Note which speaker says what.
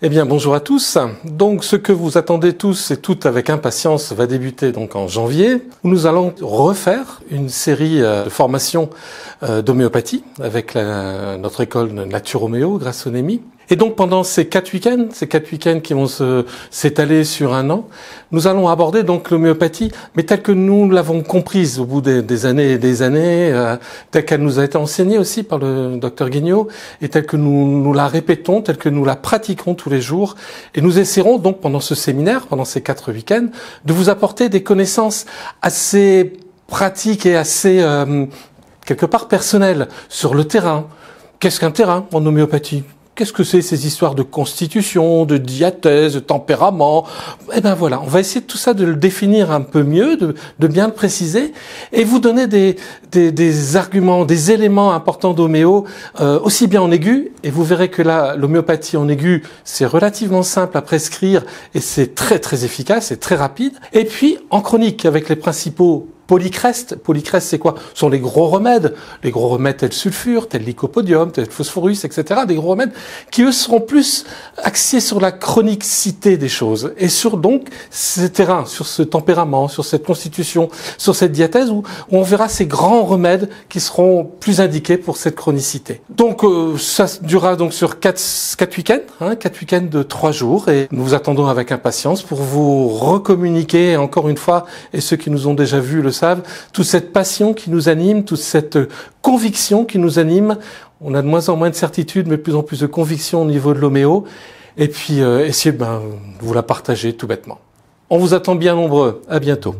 Speaker 1: Eh bien, bonjour à tous. Donc, ce que vous attendez tous et toutes avec impatience va débuter donc en janvier, où nous allons refaire une série de formations d'homéopathie avec notre école de Nature Homéo, grâce au NEMI. Et donc, pendant ces quatre week-ends qui vont s'étaler sur un an, nous allons aborder donc l'homéopathie, mais telle que nous l'avons comprise au bout des années et des années, telle qu'elle nous a été enseignée aussi par le docteur Guignot, et telle que nous la répétons, telle que nous la pratiquons tous les jours. Et nous essaierons donc pendant ce séminaire, pendant ces 4 week-ends, de vous apporter des connaissances assez pratiques et assez, quelque part personnelles, sur le terrain. Qu'est-ce qu'un terrain en homéopathie ? Qu'est-ce que c'est ces histoires de constitution, de diathèse, de tempérament? Eh ben voilà, on va essayer de tout ça de le définir un peu mieux, de bien le préciser, et vous donner des arguments, des éléments importants d'homéo, aussi bien en aigu, et vous verrez que là, l'homéopathie en aigu, c'est relativement simple à prescrire, et c'est très très efficace et très rapide. Et puis en chronique, avec les principaux Polycrest, c'est quoi? Ce sont les gros remèdes tels le sulfure, tel le lycopodium, tel le phosphorus, etc. Des gros remèdes qui, eux, seront plus axés sur la chronicité des choses et sur donc ces terrains, sur ce tempérament, sur cette constitution, sur cette diathèse où on verra ces grands remèdes qui seront plus indiqués pour cette chronicité. Donc ça durera donc sur 4 week-ends, 4 week-ends de 3 jours, et nous vous attendons avec impatience pour vous recommuniquer encore une fois, et ceux qui nous ont déjà vus le savent, toute cette passion qui nous anime, toute cette conviction qui nous anime. On a de moins en moins de certitude, mais de plus en plus de conviction au niveau de l'homéo. Et puis, essayez de vous la partager tout bêtement. On vous attend bien nombreux. À bientôt.